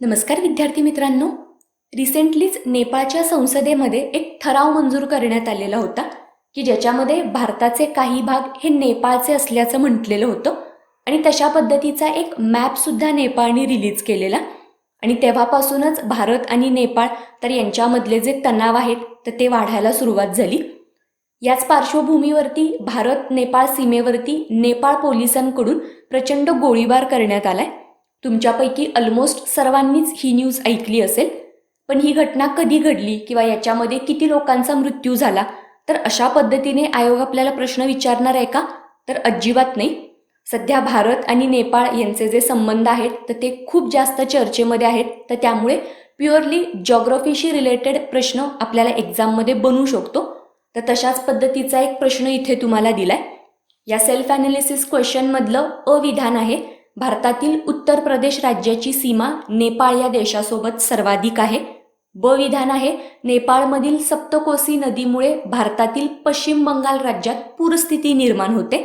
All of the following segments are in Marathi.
नमस्कार विद्यार्थी मित्रांनो. रिसेंटलीच नेपाळच्या संसदेमध्ये एक ठराव मंजूर करण्यात आलेला होता की ज्याच्यामध्ये भारताचे काही भाग हे नेपाळचे असल्याचं म्हटलेलं होतं आणि तशा पद्धतीचा एक मॅप सुद्धा नेपाळने रिलीज केलेला. आणि तेव्हापासूनच भारत आणि नेपाळ तर यांच्यामधले जे तणाव आहेत तर ते वाढायला सुरुवात झाली. याच पार्श्वभूमीवरती भारत नेपाळ सीमेवरती नेपाळ पोलिसांकडून प्रचंड गोळीबार करण्यात आलाय. तुमच्यापैकी ऑलमोस्ट सर्वांनीच ही न्यूज ऐकली असेल. पण ही घटना कधी घडली किंवा याच्यामध्ये किती लोकांचा मृत्यू झाला, तर अशा पद्धतीने आयोग आपल्याला प्रश्न विचारणार आहे का? तर अजिबात नाही. सध्या भारत आणि नेपाळ यांचे जे संबंध आहेत तर ते खूप जास्त चर्चेमध्ये आहेत. तर त्यामुळे प्युअरली जॉग्रफीशी रिलेटेड प्रश्न आपल्याला एक्झाममध्ये बनू शकतो. तर तशाच पद्धतीचा एक प्रश्न इथे तुम्हाला दिलाय. या सेल्फ ॲनालिसिस क्वेश्चनमधलं अविधान आहे, भारतातील उत्तर प्रदेश राज्याची सीमा नेपाळ या देशासोबत सर्वाधिक आहे. ब विधान आहे, नेपाळमधील सप्तकोसी नदीमुळे भारतातील पश्चिम बंगाल राज्यात पूरस्थिती निर्माण होते.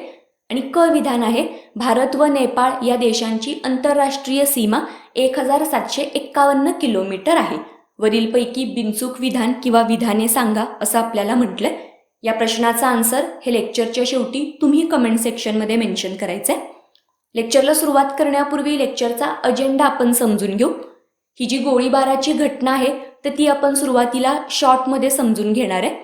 आणि क विधान आहे, भारत व नेपाळ या देशांची आंतरराष्ट्रीय सीमा 1751 किलोमीटर आहे. वरीलपैकी बिनचूक विधान किंवा विधाने सांगा असं आपल्याला म्हटलंय. या प्रश्नाचा आन्सर हे लेक्चरच्या शेवटी तुम्ही कमेंट सेक्शनमध्ये मेन्शन करायचंय. लेक्चरला सुरुवात करण्यापूर्वी लेक्चरचा अजेंडा आपण समजून घेऊ. ही जी गोळीबाराची घटना आहे तर ती आपण सुरुवातीला शॉर्टमध्ये समजून घेणार आहे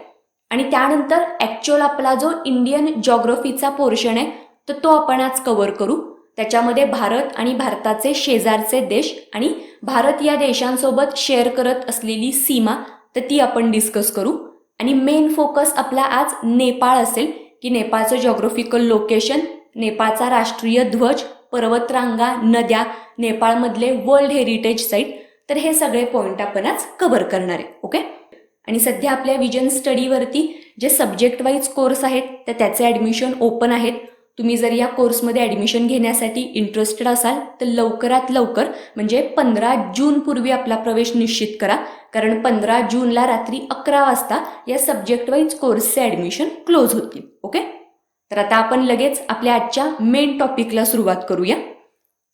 आणि त्यानंतर ॲक्च्युअल आपला जो इंडियन जॉग्रफीचा पोर्शन आहे तर तो आपण आज कव्हर करू. त्याच्यामध्ये भारत आणि भारताचे शेजारचे देश आणि भारत या देशांसोबत शेअर करत असलेली सीमा तर ती आपण डिस्कस करू. आणि मेन फोकस आपला आज नेपाळ असेल की नेपाळचं जॉग्रफिकल लोकेशन, नेपाळचा राष्ट्रीय ध्वज, पर्वतरांगा, नद्या, नेपाळमधले वर्ल्ड हेरिटेज साईट, तर हे सगळे पॉईंट आपण आज कव्हर करणार आहे. ओके. आणि सध्या आपल्या विजन स्टडीवरती जे सब्जेक्ट वाईज कोर्स आहेत तर त्याचे ॲडमिशन ओपन आहेत. तुम्ही जर या कोर्समध्ये ॲडमिशन घेण्यासाठी इंटरेस्टेड असाल तर लवकरात लवकर म्हणजे 15 जूनपूर्वी आपला प्रवेश निश्चित करा, कारण 15 जूनला रात्री 11 वाजता या सब्जेक्ट वाईज कोर्सचे ॲडमिशन क्लोज होतील. ओके. तर आता आपण लगेच आपल्या आजच्या मेन टॉपिकला सुरुवात करूया.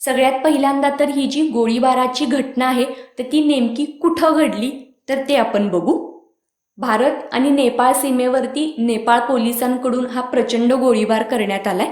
सगळ्यात पहिल्यांदा तर ही जी गोळीबाराची घटना आहे तर ती नेमकी कुठं घडली तर ते आपण बघू. भारत आणि नेपाळ सीमेवरती नेपाळ पोलिसांकडून हा प्रचंड गोळीबार करण्यात आलाय.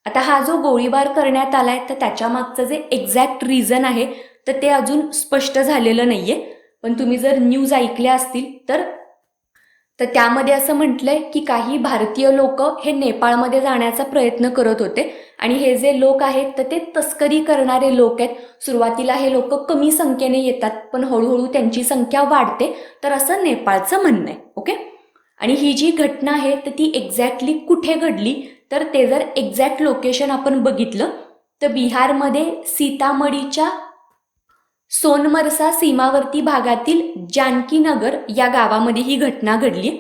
आता हा जो गोळीबार करण्यात आलाय तर त्याच्या मागचं जे एक्झॅक्ट रिझन आहे तर ते अजून स्पष्ट झालेलं नाहीये. पण तुम्ही जर न्यूज ऐकल्या असतील तर त्यामध्ये असं म्हटलंय की काही भारतीय लोक हे नेपाळमध्ये जाण्याचा प्रयत्न करत होते आणि हे जे लोक आहेत तर ते तस्करी करणारे लोक आहेत. सुरुवातीला हे लोक कमी संख्येने येतात पण हळूहळू त्यांची संख्या वाढते, तर असं नेपाळचं म्हणणं आहे. ओके. आणि ही जी घटना आहे तर ती एक्झॅक्टली कुठे घडली तर ते जर एक्झॅक्ट लोकेशन आपण बघितलं तर बिहारमध्ये सीतामढीच्या सोनमरसा सीमावर्ती भागातील जानकीनगर या गावामध्ये ही घटना घडली.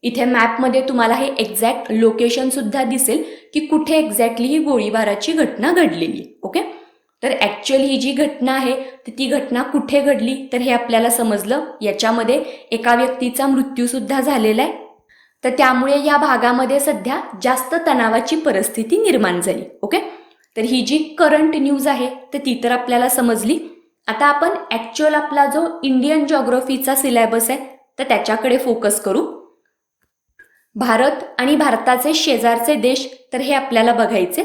इथे मॅपमध्ये तुम्हाला हे एक्झॅक्ट लोकेशन सुद्धा दिसेल की कुठे एक्झॅक्टली ही गोळीबाराची घटना घडलेली. ओके. तर ॲक्च्युअली ही जी घटना आहे तर ती घटना कुठे घडली तर हे आपल्याला समजलं. याच्यामध्ये एका व्यक्तीचा मृत्यू सुद्धा झालेला आहे. तर त्यामुळे या भागामध्ये सध्या जास्त तणावाची परिस्थिती निर्माण झाली. ओके. तर ही जी करंट न्यूज आहे तर ती तर आपल्याला समजली. आता आपण ॲक्च्युअल आपला जो इंडियन जॉग्रफीचा सिलेबस आहे तर त्याच्याकडे फोकस करू. भारत आणि भारताचे शेजारचे देश तर हे आपल्याला बघायचे.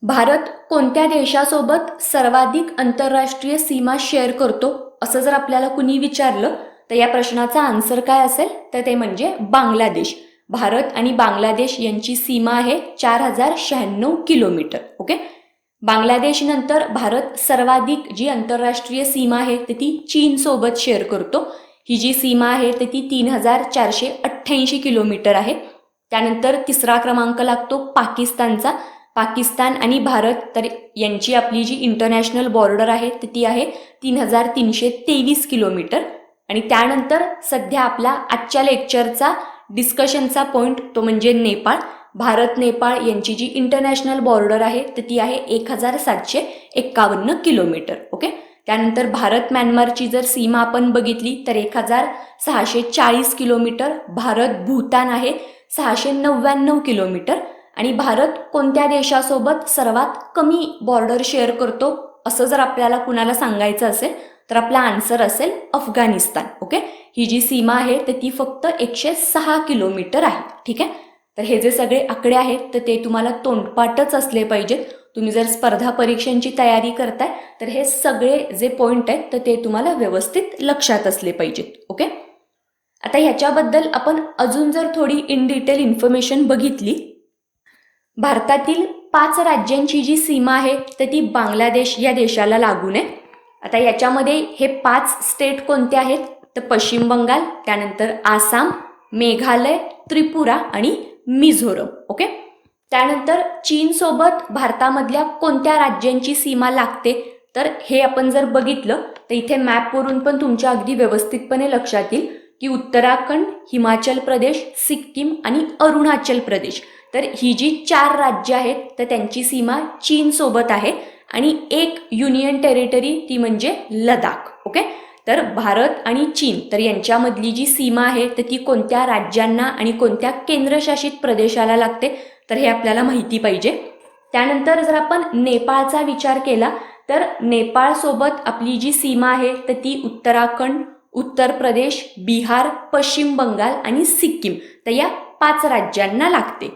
भारत कोणत्या देशासोबत सर्वाधिक आंतरराष्ट्रीय सीमा शेअर करतो असं जर आपल्याला कुणी विचारलं तर या प्रश्नाचा आन्सर काय असेल तर ते म्हणजे बांगलादेश. भारत आणि बांगलादेश यांची सीमा आहे 4096 किलोमीटर. ओके. बांगलादेशनंतर भारत सर्वाधिक जी आंतरराष्ट्रीय सीमा आहे तर ती चीनसोबत शेअर करतो. ही जी सीमा आहे तर ती 3488 किलोमीटर आहे. त्यानंतर तिसरा क्रमांक लागतो पाकिस्तानचा. पाकिस्तान आणि भारत तर यांची आपली जी इंटरनॅशनल बॉर्डर आहे तर ती आहे 3323 किलोमीटर. आणि त्यानंतर सध्या आपला आजच्या लेक्चरचा डिस्कशनचा पॉईंट तो म्हणजे नेपाळ. भारत नेपाळ यांची जी इंटरनॅशनल बॉर्डर आहे तर ती आहे 1751 किलोमीटर. ओके. त्यानंतर भारत म्यानमारची जर सीमा आपण बघितली तर 1640 किलोमीटर. भारत भूतान आहे 699 किलोमीटर. आणि भारत कोणत्या देशासोबत सर्वात कमी बॉर्डर शेअर करतो असं जर आपल्याला कुणाला सांगायचं असेल तर आपला आन्सर असेल अफगाणिस्तान. ओके, ही जी सीमा आहे तर ती फक्त 106 किलोमीटर आहे. ठीक आहे, तर हे जे सगळे आकडे आहेत तर ते तुम्हाला तोंडपाठच असले पाहिजेत. तुम्ही जर स्पर्धा परीक्षांची तयारी करताय तर हे सगळे जे पॉईंट आहेत तर ते तुम्हाला व्यवस्थित लक्षात असले पाहिजेत. ओके, आता ह्याच्याबद्दल आपण अजून जर थोडी इन डिटेल इन्फॉर्मेशन बघितली, भारतातील 5 राज्यांची जी सीमा आहे तर ती बांगलादेश या देशाला लागून आहे. आता याच्यामध्ये हे 5 स्टेट कोणते आहेत तर पश्चिम बंगाल, त्यानंतर आसाम, मेघालय, त्रिपुरा आणि मिझोरम. ओके, त्यानंतर चीनसोबत भारतामधल्या कोणत्या राज्यांची सीमा लागते तर हे आपण जर बघितलं तर इथे मॅपवरून पण तुमच्या अगदी व्यवस्थितपणे लक्षात येईल की उत्तराखंड, हिमाचल प्रदेश, सिक्कीम आणि अरुणाचल प्रदेश, तर ही जी 4 राज्य आहेत तर त्यांची सीमा चीनसोबत आहे आणि एक युनियन टेरिटरी ती म्हणजे लडाख. ओके, तर भारत आणि चीन तर यांच्यामधली जी सीमा आहे तर ती कोणत्या राज्यांना आणि कोणत्या केंद्रशासित प्रदेशाला लागते तर हे आपल्याला माहिती पाहिजे. त्यानंतर जर आपण नेपाळचा विचार केला तर नेपाळसोबत आपली जी सीमा आहे तर ती उत्तराखंड, उत्तर प्रदेश, बिहार, पश्चिम बंगाल आणि सिक्कीम तर या 5 राज्यांना लागते.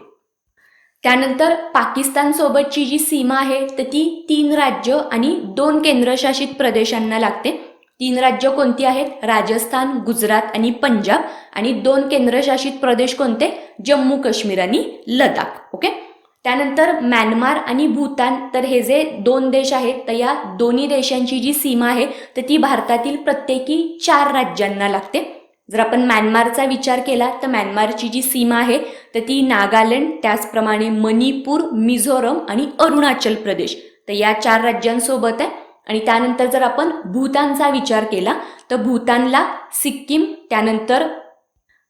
त्यानंतर पाकिस्तान सोबतची जी सीमा आहे तर ती 3 राज्य आणि 2 केंद्रशासित प्रदेशांना लागते. 3 राज्य कोणती आहेत? राजस्थान, गुजरात आणि पंजाब, आणि 2 केंद्रशासित प्रदेश कोणते? जम्मू काश्मीर आणि लडाख. ओके, त्यानंतर म्यानमार आणि भूतान तर हे जे 2 देश आहेत तर या दोन्ही देशांची जी सीमा आहे तर ती भारतातील प्रत्येकी 4 राज्यांना लागते. जर आपण म्यानमारचा विचार केला तर म्यानमारची जी सीमा आहे तर ती नागालँड, त्याचप्रमाणे मणिपूर, मिझोरम आणि अरुणाचल प्रदेश तर या 4 राज्यांसोबत आहे. आणि त्यानंतर जर आपण भूतानचा विचार केला तर भूतानला सिक्कीम, त्यानंतर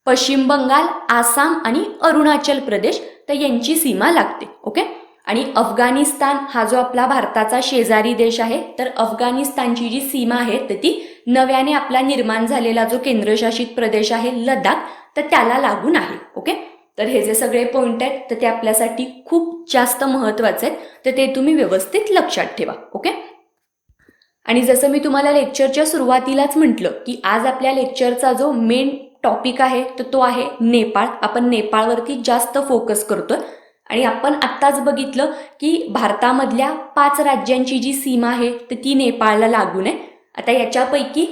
पश्चिम बंगाल, आसाम आणि अरुणाचल प्रदेश तर यांची सीमा लागते. ओके, आणि अफगाणिस्तान हा जो आपला भारताचा शेजारी देश आहे तर अफगाणिस्तानची जी सीमा आहे तर ती नव्याने आपला निर्माण झालेला जो केंद्रशासित प्रदेश आहे लडाख तर त्याला लागून आहे. ओके, तर हे जे सगळे पॉईंट आहेत तर ते आपल्यासाठी खूप जास्त महत्त्वाचे आहेत तर ते तुम्ही व्यवस्थित लक्षात ठेवा. ओके, आणि जसं मी तुम्हाला लेक्चरच्या सुरुवातीलाच म्हटलं की आज आपल्या लेक्चरचा जो मेन टॉपिक आहे तर तो आहे नेपाळ. आपण नेपाळवरती जास्त फोकस करतोय आणि आपण आत्ताच बघितलं की भारतामधल्या 5 राज्यांची जी सीमा आहे तर ती नेपाळला लागून आहे. आता याच्यापैकी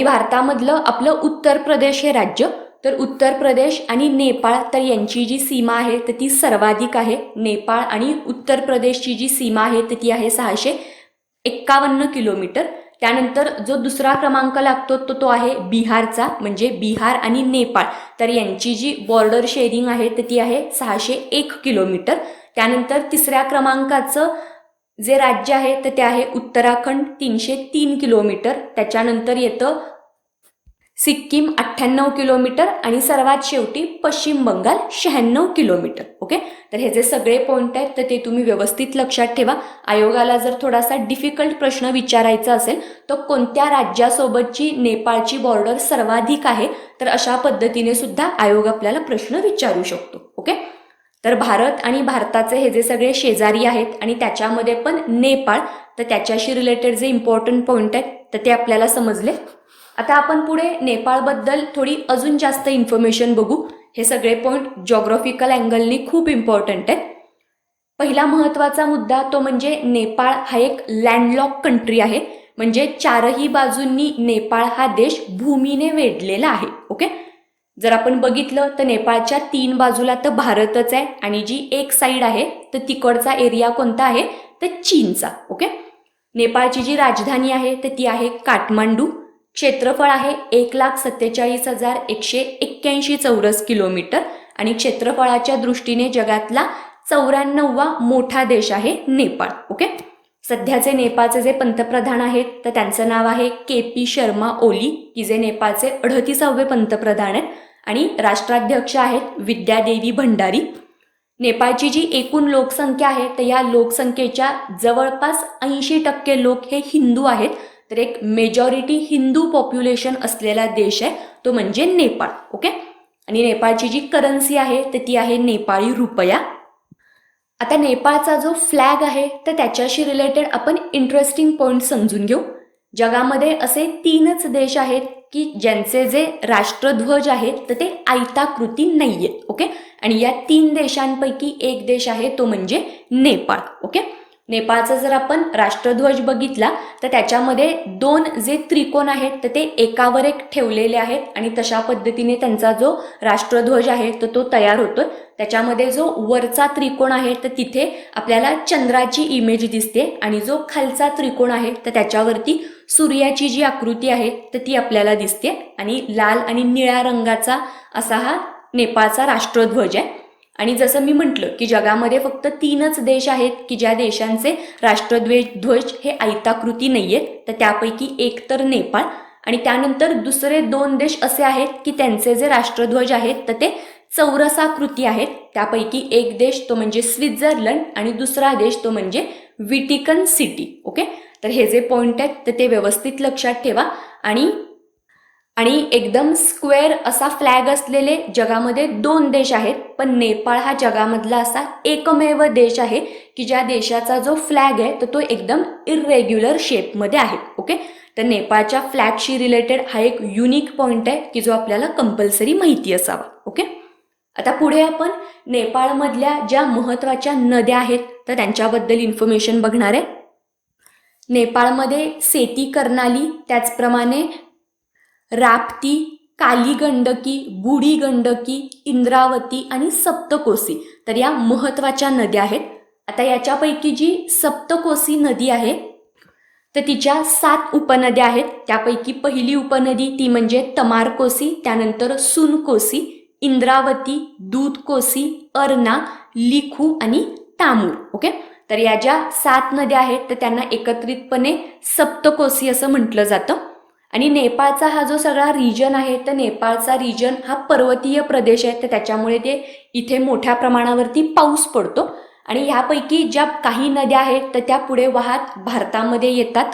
भारतामधलं आपलं उत्तर प्रदेश हे राज्य, तर उत्तर प्रदेश आणि नेपाळ तर यांची जी सीमा आहे तर ती सर्वाधिक आहे. नेपाळ आणि उत्तर प्रदेशची जी सीमा आहे तर ती आहे 651 किलोमीटर. त्यानंतर जो दुसरा क्रमांक लागतो तो आहे बिहारचा, म्हणजे बिहार आणि नेपाळ तर यांची जी बॉर्डर शेअरिंग आहे तर ती आहे 601 किलोमीटर. त्यानंतर तिसऱ्या क्रमांकाचं जे राज्य आहे तर ते आहे उत्तराखंड, 303 किलोमीटर. त्याच्यानंतर येतं सिक्कीम 98 किलोमीटर आणि सर्वात शेवटी पश्चिम बंगाल 96 किलोमीटर. ओके, तर हे जे सगळे पॉईंट आहेत तर ते तुम्ही व्यवस्थित लक्षात ठेवा. आयोगाला जर थोडासा डिफिकल्ट प्रश्न विचारायचा असेल तर कोणत्या राज्यासोबतची नेपाळची बॉर्डर सर्वाधिक आहे तर अशा पद्धतीने सुद्धा आयोग आपल्याला प्रश्न विचारू शकतो. ओके, तर भारत आणि भारताचे हे जे सगळे शेजारी आहेत आणि त्याच्यामध्ये पण नेपाळ तर त्याच्याशी रिलेटेड जे इम्पॉर्टंट पॉईंट आहेत तर ते आपल्याला समजले. आता आपण पुढे नेपाळबद्दल थोडी अजून जास्त इन्फॉर्मेशन बघू. हे सगळे पॉईंट जॉग्राफिकल अँगलनी खूप इम्पॉर्टंट आहेत. पहिला महत्त्वाचा मुद्दा तो म्हणजे नेपाळ हा एक लँडलॉक कंट्री आहे, म्हणजे 4ही बाजूंनी नेपाळ हा देश भूमीने वेढलेला आहे. ओके, जर आपण बघितलं तर नेपाळच्या 3 बाजूला तर भारतच आहे आणि जी एक साईड आहे तर तिकडचा एरिया कोणता आहे तर चीनचा. ओके, नेपाळची जी राजधानी आहे तर ती आहे काठमांडू. क्षेत्रफळ आहे 1,47,181 चौरस किलोमीटर आणि क्षेत्रफळाच्या दृष्टीने जगातला 94वा मोठा देश आहे नेपाळ. ओके, सध्याचे नेपाळचे जे पंतप्रधान आहेत तर त्यांचं नाव आहे KP शर्मा ओली, की जे नेपाळचे 38वे पंतप्रधान आहेत आणि राष्ट्राध्यक्ष आहेत विद्यादेवी भंडारी. नेपाळची जी एकूण लोकसंख्या आहे तर या लोकसंख्येच्या जवळपास 80% लोक हे हिंदू आहेत. तर एक मेजॉरिटी हिंदू पॉप्युलेशन असलेला देश आहे तो म्हणजे नेपाळ. ओके, आणि नेपाळची जी करन्सी आहे तर ती आहे नेपाळी रुपया. आता नेपाळचा जो फ्लॅग आहे तर त्याच्याशी रिलेटेड आपण इंटरेस्टिंग पॉईंट समजून घेऊ. जगामध्ये असे 3च देश आहेत की ज्यांचे जे राष्ट्रध्वज आहेत तर ते आयताकृती नाही आहेत. ओके, आणि या 3 देशांपैकी एक देश आहे तो म्हणजे नेपाळ. ओके, नेपाळचा जर आपण राष्ट्रध्वज बघितला तर त्याच्यामध्ये 2 जे त्रिकोण आहेत तर ते एकावर एक ठेवलेले आहेत आणि तशा पद्धतीने त्यांचा जो राष्ट्रध्वज आहे तर तो तयार होतोय. त्याच्यामध्ये जो वरचा त्रिकोण आहे तर तिथे आपल्याला चंद्राची इमेज दिसते आणि जो खालचा त्रिकोण आहे तर त्याच्यावरती सूर्याची जी आकृती आहे तर ती आपल्याला दिसते आणि लाल आणि निळ्या रंगाचा असा हा नेपाळचा राष्ट्रध्वज आहे. आणि जसं मी म्हटलं की जगामध्ये फक्त 3च देश आहेत की ज्या देशांचे राष्ट्रध्वज हे आयताकृती नाही आहेत, तर त्यापैकी एक तर नेपाळ आणि त्यानंतर दुसरे 2 देश असे आहेत की त्यांचे जे राष्ट्रध्वज आहेत तर ते चौरसाकृती आहेत. त्यापैकी एक देश तो म्हणजे स्वित्झर्लंड आणि दुसरा देश तो म्हणजे व्हॅटिकन सिटी. ओके, तर हे जे पॉईंट आहेत तर ते व्यवस्थित लक्षात ठेवा. आणि एकदम स्क्वेअर असा फ्लॅग असलेले जगामध्ये 2 देश आहेत, पण नेपाळ हा जगामधला असा एकमेव देश आहे की ज्या देशाचा जो फ्लॅग आहे तर तो एकदम इरेग्युलर शेपमध्ये आहे. ओके, तर नेपाळच्या फ्लॅगशी रिलेटेड हा एक युनिक पॉईंट आहे की जो आपल्याला कंपल्सरी माहिती असावा. ओके, आता पुढे आपण नेपाळमधल्या ज्या महत्त्वाच्या नद्या आहेत तर त्यांच्याबद्दल इन्फॉर्मेशन बघणार आहे. नेपाळमध्ये सेती कर्नाली, त्याचप्रमाणे राप्ती, काली गंडकी, बूढी गंडकी, इंद्रावती आणि सप्तकोसी तर या महत्त्वाच्या नद्या आहेत. आता याच्यापैकी जी सप्तकोसी नदी आहे तर तिच्या 7 उपनद्या आहेत. त्यापैकी पहिली उपनदी ती म्हणजे तमारकोसी, त्यानंतर सुनकोसी, इंद्रावती, दूधकोसी, अर्ना, लिखू आणि तामूर. ओके, तर या ज्या 7 नद्या आहेत तर त्यांना एकत्रितपणे सप्तकोसी असं म्हटलं जातं. आणि नेपाळचा हा जो सगळा रिजन आहे तर नेपाळचा रिजन हा पर्वतीय प्रदेश आहे, तर त्याच्यामुळे ते इथे मोठ्या प्रमाणावरती पाऊस पडतो. आणि ह्यापैकी ज्या काही नद्या आहेत तर त्या पुढे वाहत भारतामध्ये येतात,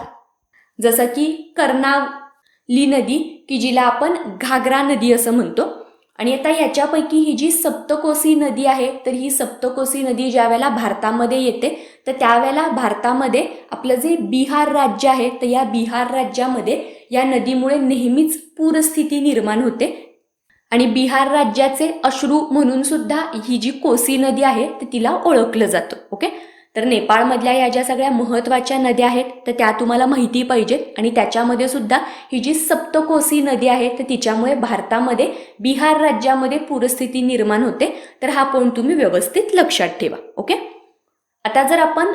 जसं की कर्णावली नदी की जिला आपण घागरा नदी असं म्हणतो. आणि आता याच्यापैकी ही जी सप्तकोसी नदी आहे तर ही सप्तकोसी नदी ज्या वेळेला भारतामध्ये येते तर त्यावेळेला भारतामध्ये आपलं जे बिहार राज्य आहे तर या बिहार राज्यामध्ये या नदीमुळे नेहमीच पूरस्थिती निर्माण होते आणि बिहार राज्याचे अश्रू म्हणून सुद्धा ही जी कोसी नदी आहे तर तिला ओळखलं जातं. ओके, तर नेपाळमधल्या या ज्या सगळ्या महत्त्वाच्या नद्या आहेत तर त्या तुम्हाला माहिती पाहिजेत आणि त्याच्यामध्ये सुद्धा ही जी सप्तकोसी नदी आहे तर तिच्यामुळे भारतामध्ये बिहार राज्यामध्ये पूरस्थिती निर्माण होते. तर हा पॉईंट तुम्ही व्यवस्थित लक्षात ठेवा. ओके, आता जर आपण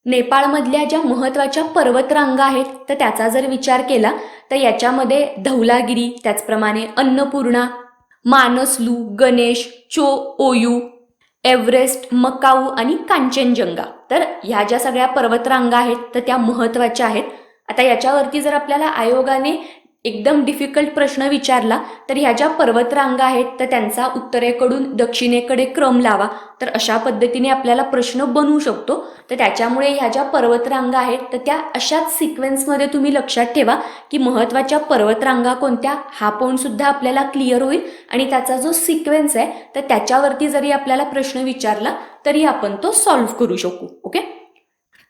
नेपाळमधल्या ज्या महत्त्वाच्या पर्वतरांगा आहेत तर त्याचा जर विचार केला तर याच्यामध्ये धौलागिरी, त्याचप्रमाणे अन्नपूर्णा, मानसलू, गणेश, चो ओयू, एव्हरेस्ट, मकाऊ आणि कांचनजंगा तर ह्या ज्या सगळ्या पर्वतरांगा आहेत तर त्या महत्त्वाच्या आहेत. आता याच्यावरती जर आपल्याला आयोगाने एकदम डिफिकल्ट प्रश्न विचारला तर ह्या ज्या पर्वतरांगा आहेत तर त्यांचा उत्तरेकडून दक्षिणेकडे क्रम लावा, तर अशा पद्धतीने आपल्याला प्रश्न बनवू शकतो. तर त्याच्यामुळे ह्या ज्या पर्वतरांगा आहेत तर त्या अशाच सिक्वेन्समध्ये तुम्ही लक्षात ठेवा की महत्त्वाच्या पर्वतरांगा कोणत्या, हा पॉईंट सुद्धा आपल्याला क्लिअर होईल आणि त्याचा जो सिक्वेन्स आहे तर त्याच्यावरती जरी आपल्याला प्रश्न विचारला तरी आपण तो सॉल्व्ह करू शकू. ओके,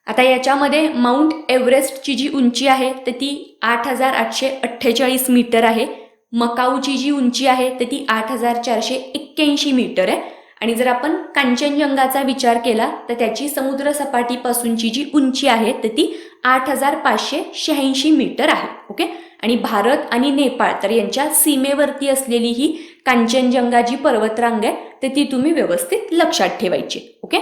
आता याच्यामध्ये माउंट एव्हरेस्टची जी उंची आहे तर ती 8,848 मीटर आहे. मकाऊची जी उंची आहे तर ती 8,481 मीटर आहे. आणि जर आपण कांचनजंगाचा विचार केला तर त्याची समुद्र सपाटीपासूनची जी उंची आहे तर ती 8,586 मीटर आहे. ओके, आणि भारत आणि नेपाळ तर यांच्या सीमेवरती असलेली ही कांचनजंगा जी पर्वतरांग आहे तर ती तुम्ही व्यवस्थित लक्षात ठेवायची. ओके,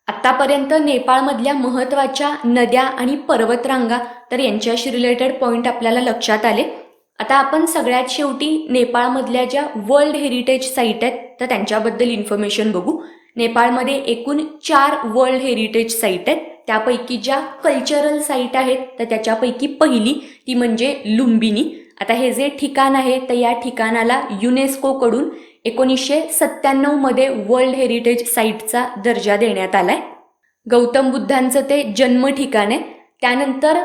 आत्तापर्यंत नेपाळमधल्या महत्त्वाच्या नद्या आणि पर्वतरांगा तर यांच्याशी रिलेटेड पॉईंट आपल्याला लक्षात आले. आता आपण सगळ्यात शेवटी नेपाळमधल्या ज्या वर्ल्ड हेरिटेज साईट आहेत तर त्यांच्याबद्दल इन्फॉर्मेशन बघू. नेपाळमध्ये एकूण 4 वर्ल्ड हेरिटेज साईट आहेत. त्यापैकी ज्या कल्चरल साईट आहेत तर त्याच्यापैकी पहिली ती म्हणजे लुंबिनी. आता हे जे ठिकाण आहे तर या ठिकाणाला युनेस्कोकडून 1997 मध्ये वर्ल्ड हेरिटेज साईटचा दर्जा देण्यात आलाय. गौतम बुद्धांचं ते जन्म ठिकाण आहे. त्यानंतर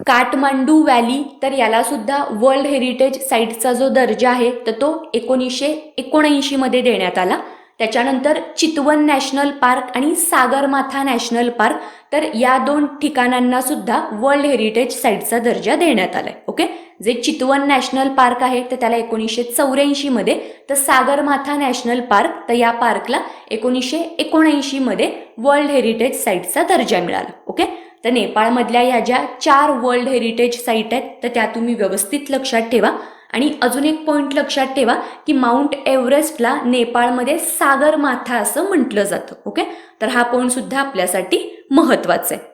काठमांडू व्हॅली तर याला सुद्धा वर्ल्ड हेरिटेज साईटचा जो दर्जा आहे तर तो 1979 मध्ये देण्यात आला. त्याच्यानंतर चितवन नॅशनल पार्क आणि सागरमाथा नॅशनल पार्क, तर या 2 ठिकाणांना सुद्धा वर्ल्ड हेरिटेज साईटचा दर्जा देण्यात आलाय. ओके, जे चितवन नॅशनल पार्क आहे तर त्याला 1984 मध्ये, तर सागरमाथा नॅशनल पार्क तर या पार्कला 1979 मध्ये वर्ल्ड हेरिटेज साईटचा दर्जा मिळाला. ओके, तर नेपाळमधल्या ह्या ज्या 4 वर्ल्ड हेरिटेज साईट आहेत तर त्या तुम्ही व्यवस्थित लक्षात ठेवा. आणि अजून एक पॉईंट लक्षात ठेवा की माउंट एव्हरेस्टला नेपाळमध्ये सागरमाथा असं म्हटलं जातं. ओके, तर हा पॉईंट सुद्धा आपल्यासाठी महत्वाचा आहे.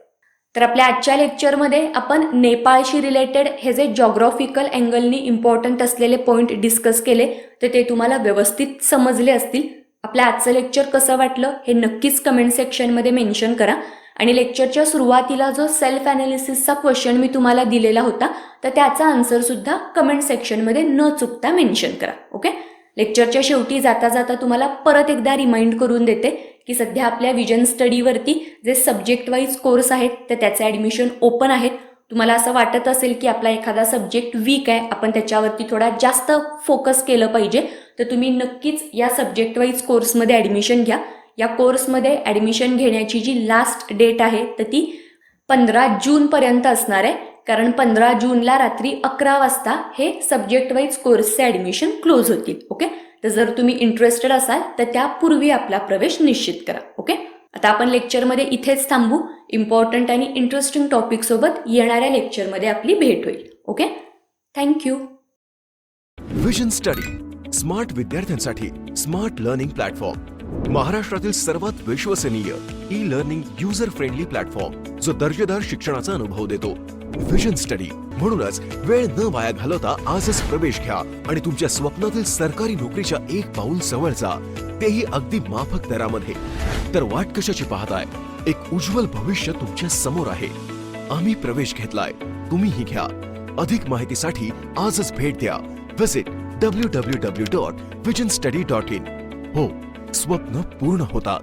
तर आपल्या आजच्या लेक्चरमध्ये आपण नेपाळशी रिलेटेड हे जे जॉग्राफिकल अँगलनी इम्पॉर्टंट असलेले पॉईंट डिस्कस केले तर ते तुम्हाला व्यवस्थित समजले असतील. आपलं आजचं लेक्चर कसं वाटलं हे नक्कीच कमेंट सेक्शनमध्ये मेन्शन करा. आणि लेक्चरच्या सुरुवातीला जो सेल्फ ॲनालिसिसचा क्वेश्चन मी तुम्हाला दिलेला होता तर त्याचा आन्सर सुद्धा कमेंट सेक्शनमध्ये न चुकता मेन्शन करा. ओके, लेक्चरच्या शेवटी जाता जाता तुम्हाला परत एकदा रिमाइंड करून देते की सध्या आपल्या विजन स्टडीवरती जे सब्जेक्ट वाईज कोर्स आहेत तर त्याचे ॲडमिशन ओपन आहेत. तुम्हाला असं वाटत असेल की आपला एखादा सब्जेक्ट वीक आहे, आपण त्याच्यावरती थोडा जास्त फोकस केलं पाहिजे, तर तुम्ही नक्कीच या सब्जेक्ट वाईज कोर्समध्ये ॲडमिशन घ्या. या कोर्समध्ये ॲडमिशन घेण्याची जी लास्ट डेट आहे तर ती 15 जूनपर्यंत असणार आहे, कारण 15 जूनला रात्री 11 वाजता हे सब्जेक्ट वाईज कोर्सचे ॲडमिशन क्लोज होतील. ओके, तर जर तुम्ही इंटरेस्टेड असाल तर त्यापूर्वी आपला प्रवेश निश्चित करा. ओके, आता आपण लेक्चरमध्ये इथेच थांबू. इम्पॉर्टंट आणि इंटरेस्टिंग टॉपिकसोबत येणाऱ्या लेक्चरमध्ये आपली भेट होईल. Okay, thank you. Vision study smart विद्यार्थ्यांसाठी स्मार्ट लर्निंग प्लॅटफॉर्म, महाराष्ट्रातील सर्वात विश्वसनीय e learning user friendly platform जो दर्जेदार शिक्षणाचा अनुभव देतो. विजन स्टडी, म्हणूनच वेळ न वाया घालवता आजच प्रवेश घ्या आणि तुमच्या स्वप्नातील सरकारी नोकरीच्या एक पाऊल जवळ जा, तेही अगदी माफक दरामध्ये. तर वाट कशाची पाहताय? एक उज्ज्वल भविष्य तुमच्या समोर आहे. आम्ही प्रवेश घेतलाय, तुम्हीही घ्या. अधिक माहितीसाठी आजच भेट द्या. Visit www.visionstudy.in. हो, स्वप्न पूर्ण होतात.